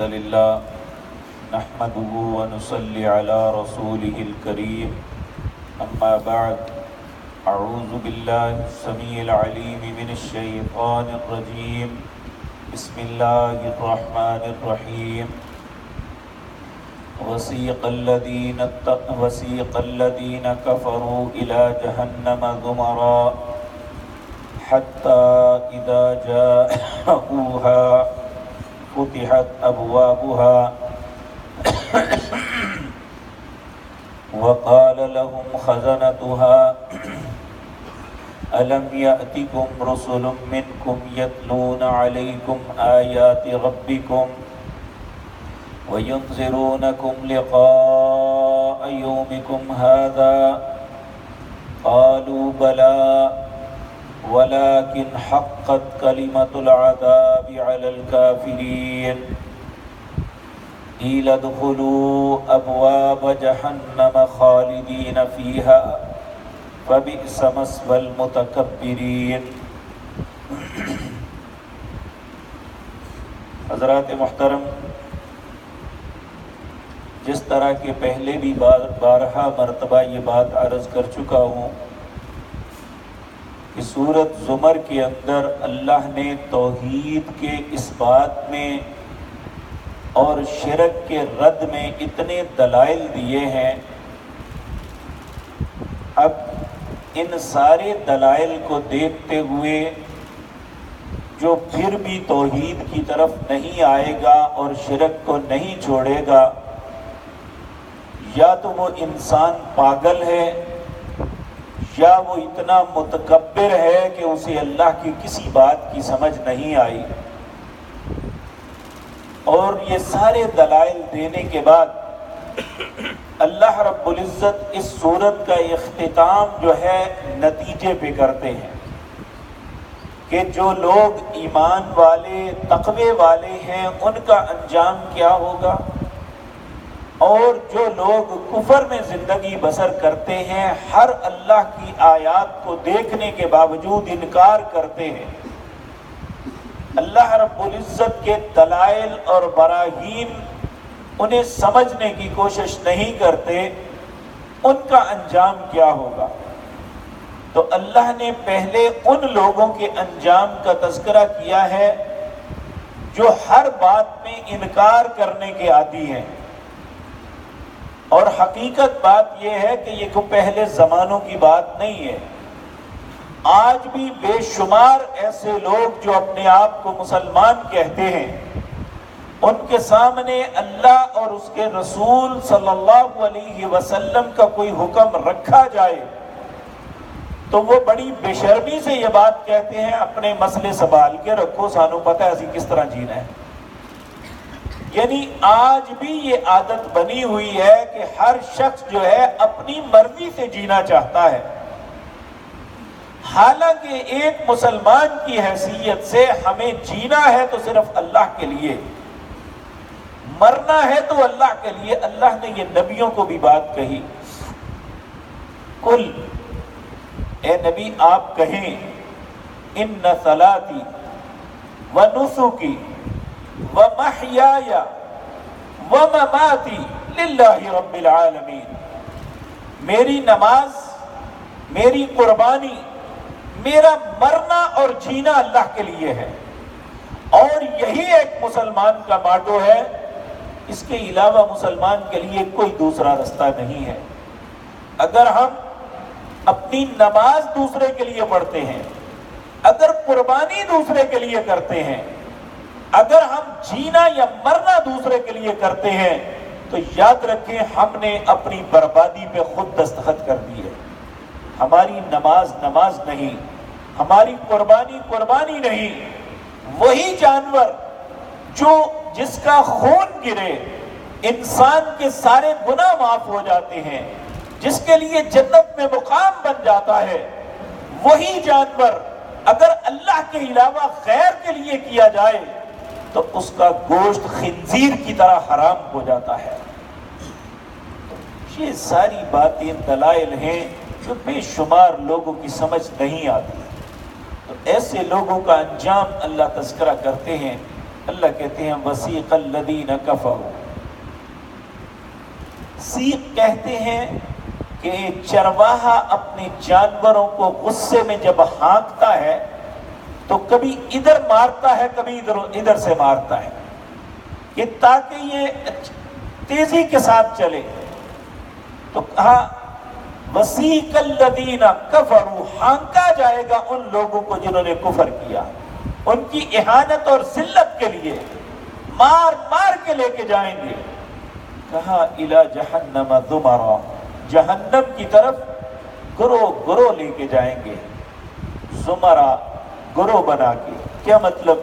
لله نحمده ونصلي على رسوله الكريم أما بعد أعوذ بالله السميع العليم من الشيطان الرجيم بسم الله الرحمن الرحيم وسيق الذين كفروا إلى جهنم زمرا حتى إذا جاءوها فتحت أبوابها وقال لهم خزنتها ألم يأتكم رسل منكم يتلون عليكم آيات ربكم وينذرونكم لقاء يومكم هذا قالوا بلى ولكن حقت كلمة العذاب على الكافرين قيل ادخلوا أبواب جهنم خالدين فيها فبئس مثوى المتكبرين۔ حضرات محترم، جس طرح کے پہلے بھی بارہا مرتبہ یہ بات عرض کر چکا ہوں کہ سورۃ زمر کے اندر اللہ نے توحید کے اس بات میں اور شرک کے رد میں اتنے دلائل دیے ہیں۔ اب ان سارے دلائل کو دیکھتے ہوئے جو پھر بھی توحید کی طرف نہیں آئے گا اور شرک کو نہیں چھوڑے گا، یا تو وہ انسان پاگل ہے یا وہ اتنا متکبر ہے کہ اسے اللہ کی کسی بات کی سمجھ نہیں آئی۔ اور یہ سارے دلائل دینے کے بعد اللہ رب العزت اس سورت کا اختتام جو ہے نتیجے پہ کرتے ہیں کہ جو لوگ ایمان والے تقوی والے ہیں ان کا انجام کیا ہوگا، اور جو لوگ کفر میں زندگی بسر کرتے ہیں، ہر اللہ کی آیات کو دیکھنے کے باوجود انکار کرتے ہیں، اللہ رب العزت کے دلائل اور براہین انہیں سمجھنے کی کوشش نہیں کرتے، ان کا انجام کیا ہوگا۔ تو اللہ نے پہلے ان لوگوں کے انجام کا تذکرہ کیا ہے جو ہر بات میں انکار کرنے کے عادی ہیں، اور حقیقت بات یہ ہے کہ یہ کوئی پہلے زمانوں کی بات نہیں ہے۔ آج بھی بے شمار ایسے لوگ جو اپنے آپ کو مسلمان کہتے ہیں، ان کے سامنے اللہ اور اس کے رسول صلی اللہ علیہ وسلم کا کوئی حکم رکھا جائے تو وہ بڑی بے شرمی سے یہ بات کہتے ہیں، اپنے مسئلے سنبھال کے رکھو، سانو پتہ ہے اسی کس طرح جینا ہے۔ یعنی آج بھی یہ عادت بنی ہوئی ہے کہ ہر شخص جو ہے اپنی مرضی سے جینا چاہتا ہے، حالانکہ ایک مسلمان کی حیثیت سے ہمیں جینا ہے تو صرف اللہ کے لیے، مرنا ہے تو اللہ کے لیے۔ اللہ نے یہ نبیوں کو بھی بات کہی، کل اے نبی آپ کہیں ان صلاتی ونسکی ومحیای ومماتی للہ رب العالمین، میری نماز، میری قربانی، میرا مرنا اور جینا اللہ کے لیے ہے، اور یہی ایک مسلمان کا ماٹو ہے۔ اس کے علاوہ مسلمان کے لیے کوئی دوسرا رستہ نہیں ہے۔ اگر ہم اپنی نماز دوسرے کے لیے پڑھتے ہیں، اگر قربانی دوسرے کے لیے کرتے ہیں، اگر ہم جینا یا مرنا دوسرے کے لیے کرتے ہیں، تو یاد رکھیں ہم نے اپنی بربادی پہ خود دستخط کر دی ہے۔ ہماری نماز نماز نہیں، ہماری قربانی قربانی نہیں۔ وہی جانور جس کا خون گرے انسان کے سارے گناہ معاف ہو جاتے ہیں، جس کے لیے جنت میں مقام بن جاتا ہے، وہی جانور اگر اللہ کے علاوہ غیر کے لیے کیا جائے تو اس کا گوشت خنزیر کی طرح حرام ہو جاتا ہے۔ یہ ساری باتیں دلائل ہیں جو بے شمار لوگوں کی سمجھ نہیں آتی۔ تو ایسے لوگوں کا انجام اللہ تذکرہ کرتے ہیں اللہ کہتے ہیں وسیق الذین کفروا، سیق کہتے ہیں کہ چرواہا اپنے جانوروں کو غصے میں جب ہانکتا ہے تو کبھی ادھر مارتا ہے کبھی ادھر سے مارتا ہے کہ تاکہ یہ تیزی کے ساتھ چلے. تو کہا وسیق الذین کفروا، ہانکا جائے گا ان لوگوں کو جنہوں نے کفر کیا، ان کی اہانت اور ذلت کے لیے مار مار کے لے کے جائیں گے. کہا الی جہنم زمرا، جہنم کی طرف گروہ گروہ لے کے جائیں گے. زمرا گروہ بنا کے، کیا مطلب؟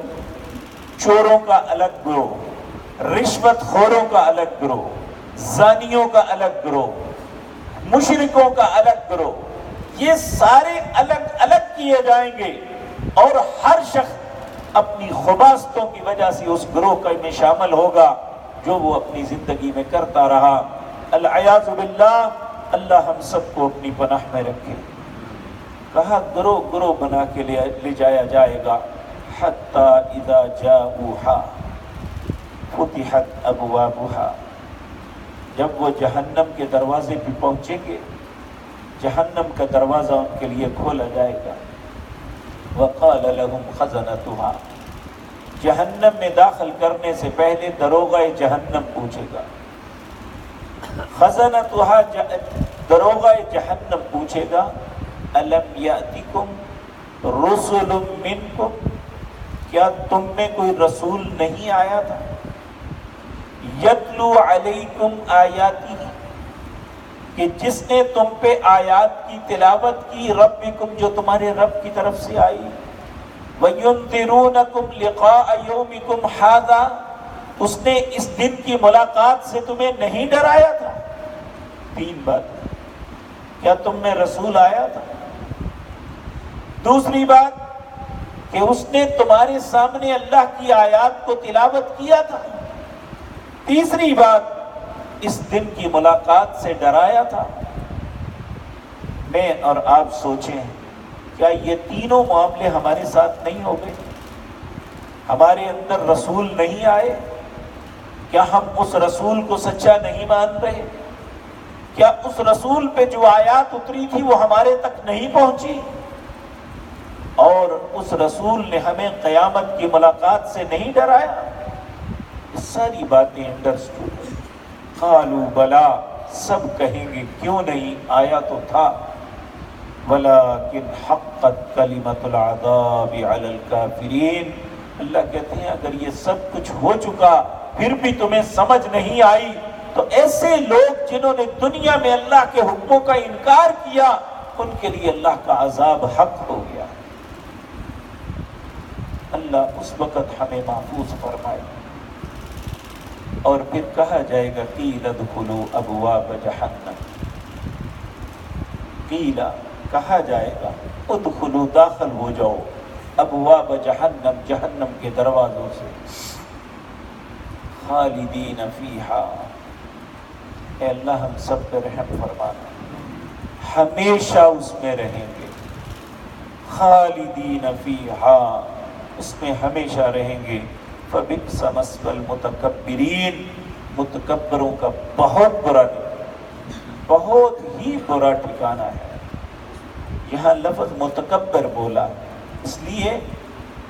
چوروں کا الگ گروہ، رشوت خوروں کا الگ گروہ، زانیوں کا الگ گروہ، مشرکوں کا الگ گروہ، یہ سارے الگ الگ کیے جائیں گے اور ہر شخص اپنی خباثتوں کی وجہ سے اس گروہ میں شامل ہوگا جو وہ اپنی زندگی میں کرتا رہا. العیاذ باللہ، اللہ ہم سب کو اپنی پناہ میں رکھے. کہا گروہ گروہ بنا کے لے جایا جائے گا. حتی اذا جاؤہا فتحت ابوابہا، جب وہ جہنم کے دروازے پہ پہنچیں گے، جہنم کا دروازہ ان کے لیے کھولا جائے گا. وقال لهم خزنتها، جہنم میں داخل کرنے سے پہلے دروغہ جہنم پوچھے گا. خزنتها، دروغہ جہنم پوچھے گا الم یاتکم رسل منکم، کیا تم میں کوئی رسول نہیں آیا تھا؟ یتلو علیکم آیاتی، کہ جس نے تم پہ آیات کی تلاوت کی، ربکم، جو تمہارے رب کی طرف سے آئی. وَيُنذِرُونَكُمْ لِقَاءَ يَوْمِكُمْ هَذَا، اس نے اس دن کی ملاقات سے تمہیں نہیں ڈرایا تھا؟ تین بات، کیا تم میں رسول آیا تھا؟ دوسری بات کہ اس نے تمہارے سامنے اللہ کی آیات کو تلاوت کیا تھا؟ تیسری بات اس دن کی ملاقات سے ڈرایا تھا؟ میں اور آپ سوچیں، کیا یہ تینوں معاملے ہمارے ساتھ نہیں ہو گئے؟ ہمارے اندر رسول نہیں آئے؟ کیا ہم اس رسول کو سچا نہیں مان رہے؟ کیا اس رسول پہ جو آیات اتری تھی وہ ہمارے تک نہیں پہنچی؟ اور اس رسول نے ہمیں قیامت کی ملاقات سے نہیں ڈرایا؟ یہ ساری باتیں انڈرسٹوڈ. قالوا بلا، سب کہیں گے کیوں نہیں، آیا تو تھا. ولیکن حقت کلمۃ العذاب علی الکافرین، اللہ کہتے ہیں اگر یہ سب کچھ ہو چکا پھر بھی تمہیں سمجھ نہیں آئی تو ایسے لوگ جنہوں نے دنیا میں اللہ کے حکموں کا انکار کیا ان کے لیے اللہ کا عذاب حق ہو گیا. اللہ اس وقت ہمیں محفوظ فرمائے. اور پھر کہا جائے گا قیل ادخلوا ابواب جہنم، قیل کہا جائے گا ادخلوا، داخل ہو جاؤ، ابواب جہنم، جہنم کے دروازوں سے، خالدین فیہا، اے اللہ ہم سب پہ رحم فرمانا، ہمیشہ اس میں رہیں گے. خالدین فیہا، اس میں ہمیشہ رہیں گے. فبئس مثوى المتکبرین، متکبروں کا بہت برا، بہت ہی برا ٹھکانہ ہے. یہاں لفظ متکبر بولا اس لیے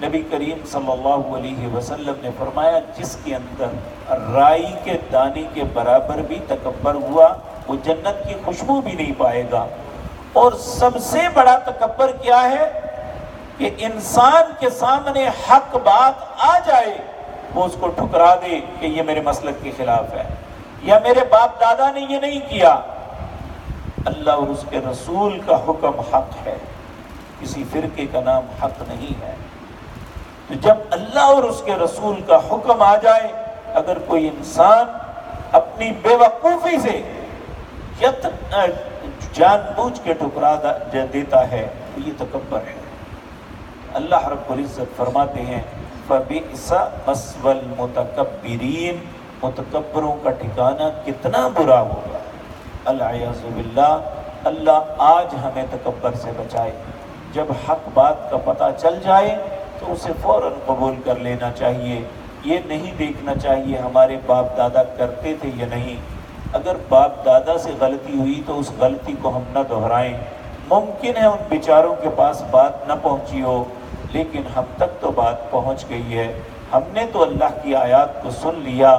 نبی کریم صلی اللہ علیہ وسلم نے فرمایا جس کے اندر رائی کے دانے کے برابر بھی تکبر ہوا وہ جنت کی خوشبو بھی نہیں پائے گا. اور سب سے بڑا تکبر کیا ہے کہ انسان کے سامنے حق بات آ جائے وہ اس کو ٹھکرا دے کہ یہ میرے مسلک کے خلاف ہے یا میرے باپ دادا نے یہ نہیں کیا. اللہ اور اس کے رسول کا حکم حق ہے، کسی فرقے کا نام حق نہیں ہے. تو جب اللہ اور اس کے رسول کا حکم آ جائے، اگر کوئی انسان اپنی بے وقوفی سے جان بوجھ کے ٹھکرا دیتا ہے تو یہ تکبر ہے. اللہ رب العزت فرماتے ہیں فَبِئْسَ مَثْوَى الْمُتَكَبِّرِينَ، متکبروں کا ٹھکانہ کتنا برا ہوگا. العیاذ باللہ. اللہ آج ہمیں تکبر سے بچائے. جب حق بات کا پتہ چل جائے تو اسے فوراً قبول کر لینا چاہیے. یہ نہیں دیکھنا چاہیے ہمارے باپ دادا کرتے تھے یا نہیں. اگر باپ دادا سے غلطی ہوئی تو اس غلطی کو ہم نہ دہرائیں. ممکن ہے ان بیچاروں کے پاس بات نہ پہنچی ہو، لیکن ہم تک تو بات پہنچ گئی ہے. ہم نے تو اللہ کی آیات کو سن لیا،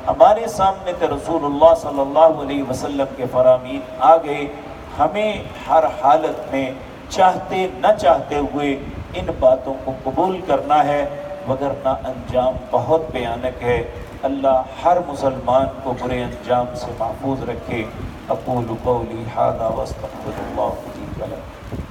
ہمارے سامنے تو رسول اللہ صلی اللہ علیہ وسلم کے فرامین آ گئے. ہمیں ہر حالت میں چاہتے نہ چاہتے ہوئے ان باتوں کو قبول کرنا ہے، وگرنہ انجام بہت بھیانک ہے. اللہ ہر مسلمان کو برے انجام سے محفوظ رکھے. اقول قولی ھذا واستغفر اللہ لي ولکم.